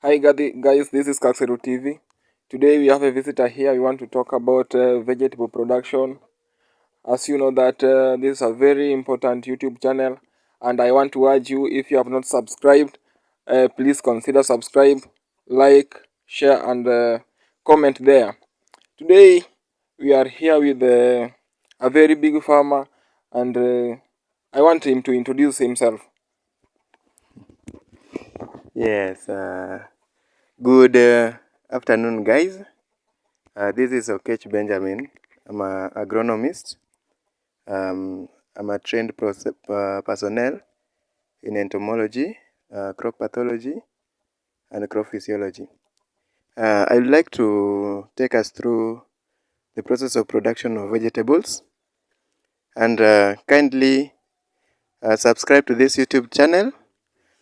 Hi guys, this is Kakseru TV. Today we have a visitor here. We want to talk about vegetable production. As you know that this is a very important YouTube channel, and I want to urge you, if you have not subscribed, please consider subscribe, like, share, and comment there. Today we are here with a very big farmer, and I want him to introduce himself. Yes, good afternoon, guys. This is Okech Benjamin. I'm an agronomist. I'm a trained personnel in entomology, crop pathology, and crop physiology. I would like to take us through the process of production of vegetables, and kindly subscribe to this YouTube channel,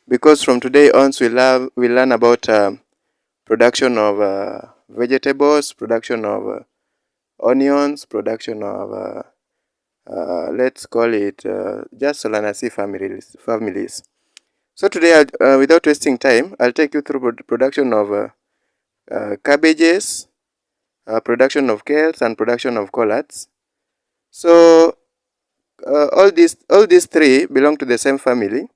because from today on we'll learn about production of vegetables, production of onions, production of let's call it just Solanaceae families. So today, without wasting time, I'll take you through production of cabbages, production of kales, and production of collards. So all these three belong to the same family,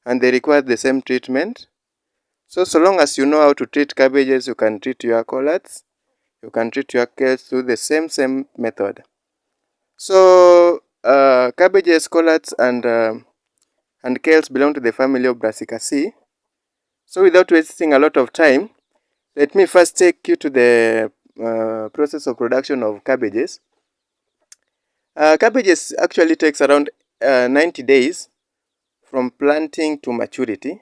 and they require the same treatment. So long as you know how to treat cabbages, you can treat your collards, you can treat your kales through the same method. So cabbages, collards, and kales belong to the family of Brassicaceae. So without wasting a lot of time, let me first take you to the process of production of cabbages. Cabbages actually takes around 90 days from planting to maturity.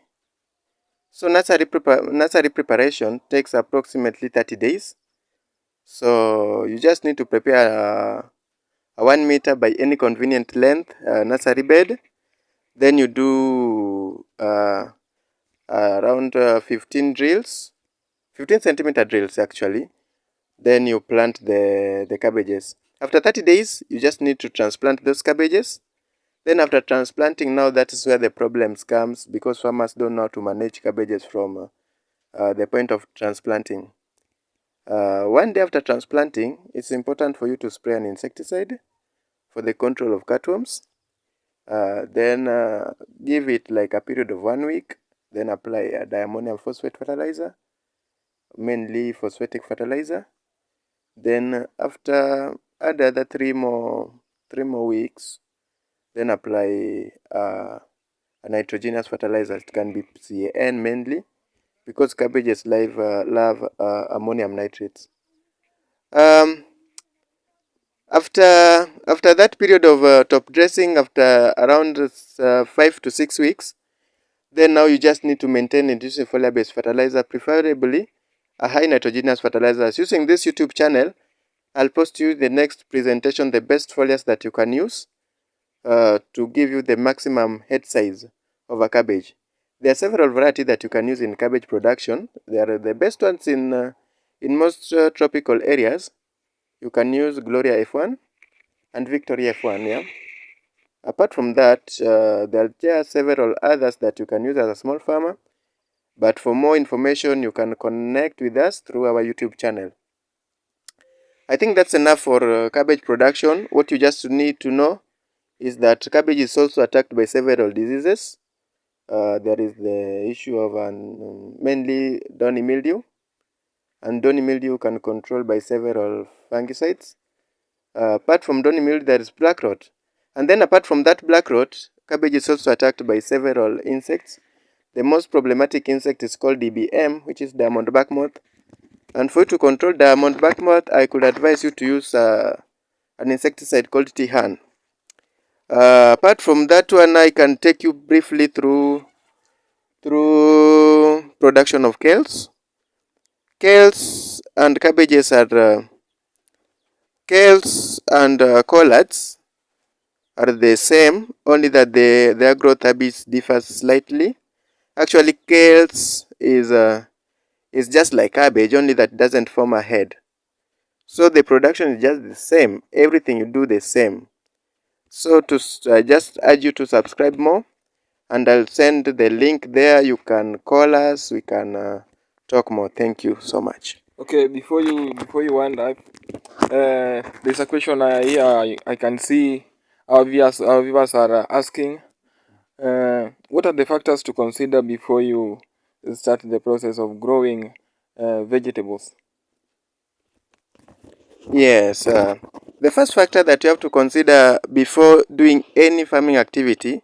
So nursery preparation takes approximately 30 days. So you just need to prepare a 1 meter by any convenient length nursery bed. Then you do around 15 drills, 15 centimeter drills actually. Then you plant the cabbages. After 30 days, you just need to transplant those cabbages. Then after transplanting, now that is where the problems comes, because farmers don't know how to manage cabbages from the point of transplanting. One day after transplanting, it's important for you to spray an insecticide for the control of cutworms. Then give it like a period of 1 week. Then apply a diammonium phosphate fertilizer, mainly phosphatic fertilizer. Then after add other three more weeks, then apply a nitrogenous fertilizer. It can be CAN mainly, because cabbages love ammonium nitrates. After that period of top dressing, after around 5 to 6 weeks, then now you just need to maintain inducible foliar based fertilizer, preferably a high nitrogenous fertilizer. Using this YouTube channel, I'll post you the next presentation, the best foliars that you can use to give you the maximum head size of a cabbage. There are several varieties that you can use in cabbage production. They are the best ones in most tropical areas. You can use Gloria F1 and Victoria F1. Yeah. Apart from that, there are several others that you can use as a small farmer. But for more information, you can connect with us through our YouTube channel. I think that's enough for cabbage production. What you just need to know is that cabbage is also attacked by several diseases. There is the issue of mainly downy mildew, and downy mildew can control by several fungicides. Apart from downy mildew, there is black rot, and then apart from that black rot, cabbage is also attacked by several insects. The most problematic insect is called DBM, which is diamond back moth. And for you to control diamond back moth, I could advise you to use an insecticide called Tihan. Apart from that one, I can take you briefly through production of kales. Kales and cabbages are kales and collards are the same, only that their growth habits differ slightly. Actually, kales is just like cabbage, only that it doesn't form a head. So the production is just the same. Everything you do the same. So I just urge you to subscribe more, and I'll send the link there. You can call us. We can talk more. Thank you so much. Okay, before you wind up, there's a question here I can see our viewers are asking. What are the factors to consider before you start the process of growing vegetables? Yes, the first factor that you have to consider before doing any farming activity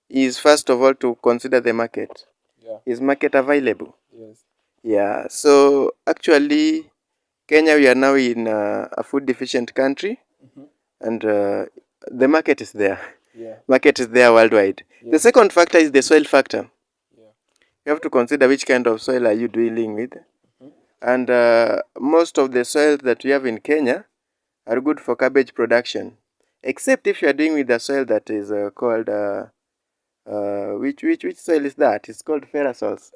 is first of all to consider the market. Yeah. Is market available? Yes. Yeah, so actually, Kenya, we are now in a food deficient country, and the market is there. Yeah. Market is there worldwide. Yeah. The second factor is the soil factor. Yeah. You have to consider which kind of soil are you dealing with. And most of the soils that we have in Kenya are good for cabbage production, except if you are doing with the soil that is called which soil is that? It's called ferrosols.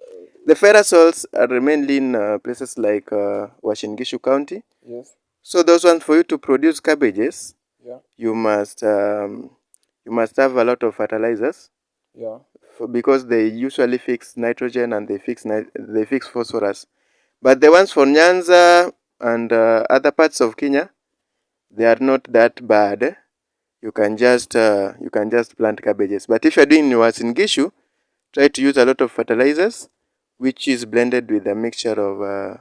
The ferrosols are mainly in places like Uasin Gishu County. Yes. So those ones, for you to produce cabbages, Yeah. you must have a lot of fertilizers. Yeah. Because they usually fix nitrogen and they fix phosphorus. But the ones for Nyanza and other parts of Kenya, they are not that bad. You can just plant cabbages. But if you're doing Uasin Gishu, try to use a lot of fertilizers, which is blended with a mixture of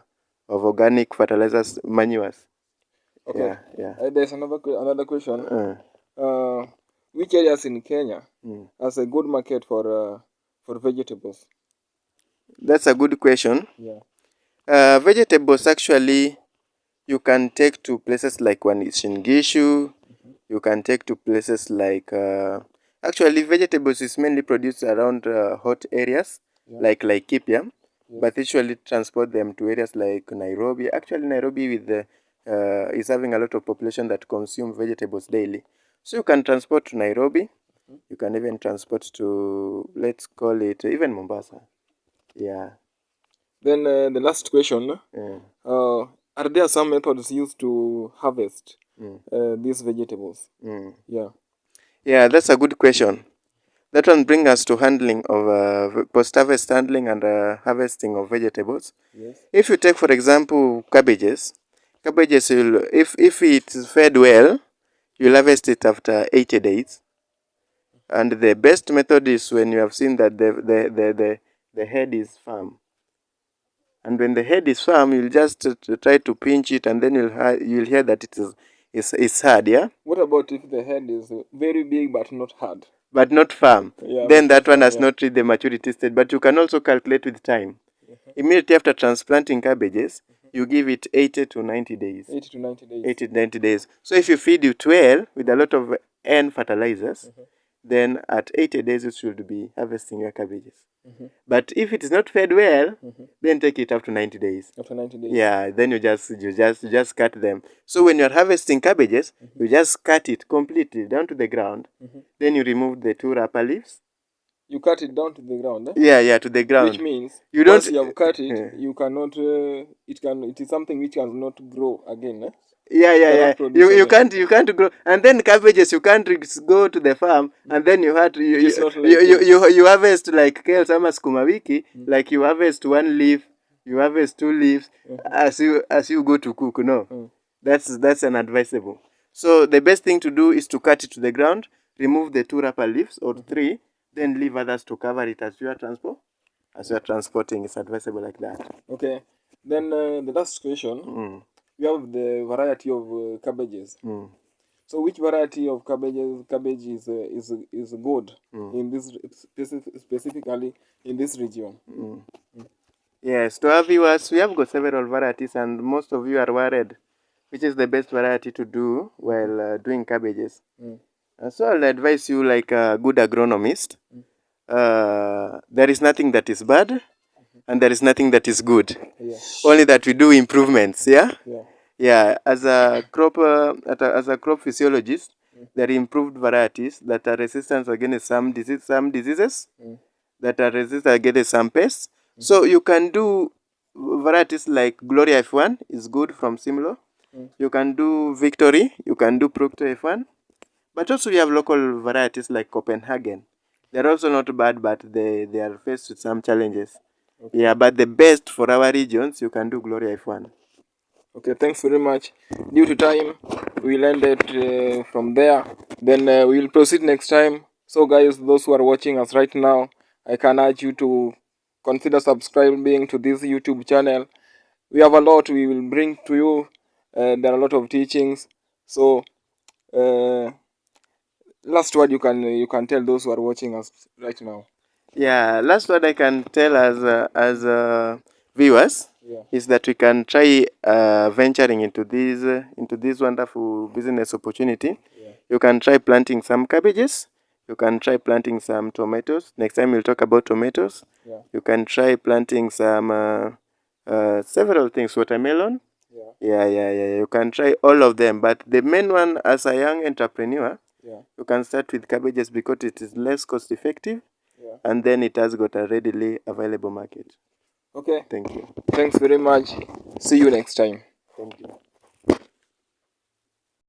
organic fertilizers, manures. Okay. Yeah. There's another question. Uh, Which areas in Kenya mm. has a good market for vegetables? That's a good question. Yeah. Vegetables actually you can take to places like Uasin Gishu. You can take to places like actually vegetables is mainly produced around hot areas like Laikipia, but usually transport them to areas like Nairobi. Actually, Nairobi with the is having a lot of population that consume vegetables daily. So you can transport to Nairobi. You can even transport to, let's call it, even Mombasa. Yeah. Then the last question. Yeah. Are there some methods used to harvest Mm. these vegetables? Mm. Yeah. Yeah, that's a good question. That one brings us to handling of post-harvest handling and harvesting of vegetables. Yes. If you take, for example, cabbages, will, if it's fed well, you'll harvest it after 80 days. And the best method is when you have seen that the head is firm. And when the head is firm, you'll just try to pinch it, and then you'll hear that it's hard, yeah? What about if the head is very big but not hard? But not firm. Yeah, Then that one firm, has not reached the maturity stage. But you can also calculate with time. Immediately after transplanting cabbages, you give it 80 to 90 days. 80 to 90 days. 80 to 90 days. So if you feed it well with a lot of N fertilizers, then at 80 days you should be harvesting your cabbages. But if it is not fed well, then take it up to 90 days. After 90 days. Yeah, then you just cut them. So when you are harvesting cabbages, you just cut it completely down to the ground. Then you remove the two wrapper leaves. You cut it down to the ground. Yeah, to the ground. Which means you don't. once you have cut it, you cannot. It is something which cannot grow again. Yeah. You can't grow, and then cabbages you can't go to the farm, and then you have to you harvest like kale sama sukuma wiki, like you harvest one leaf, you harvest two leaves as you go to cook. No, that's unadvisable. So the best thing to do is to cut it to the ground, remove the two wrapper leaves or three, then leave others to cover it as you are transporting. It's advisable like that. Okay. Then the last question. We have the variety of cabbages. So which variety of cabbage is good in this specifically in this region? Yes, to our viewers, we have got several varieties, and most of you are worried which is the best variety to do while doing cabbages. So I'll advise you like a good agronomist. There is nothing that is bad, and there is nothing that is good. Yeah. Only that we do improvements. Yeah. Yeah. As a crop physiologist, there are improved varieties that are resistant against some diseases, that are resistant against some pests. So you can do varieties like Gloria F1 is good from Simlo. You can do Victory. You can do Proctor F1. But also we have local varieties like Copenhagen. They're also not bad, but they are faced with some challenges. Okay. Yeah, but the best for our regions, you can do Gloria F1. Okay, thanks very much. Due to time, we'll end it from there. Then we'll proceed next time. So, guys, those who are watching us right now, I can urge you to consider subscribing to this YouTube channel. We have a lot we will bring to you. There are a lot of teachings. So, uh, last word you can tell those who are watching us right now. Yeah, last word I can tell as viewers Yeah. is that we can try venturing into this wonderful business opportunity. Yeah. You can try planting some cabbages. You can try planting some tomatoes. Next time we'll talk about tomatoes. Yeah. You can try planting some several things. Watermelon. Yeah. Yeah. You can try all of them, but the main one as a young entrepreneur, Yeah. you can start with cabbages because it is less cost effective, Yeah. and then it has got a readily available market. Okay. Thank you. Thanks very much. See you next time. Thank you.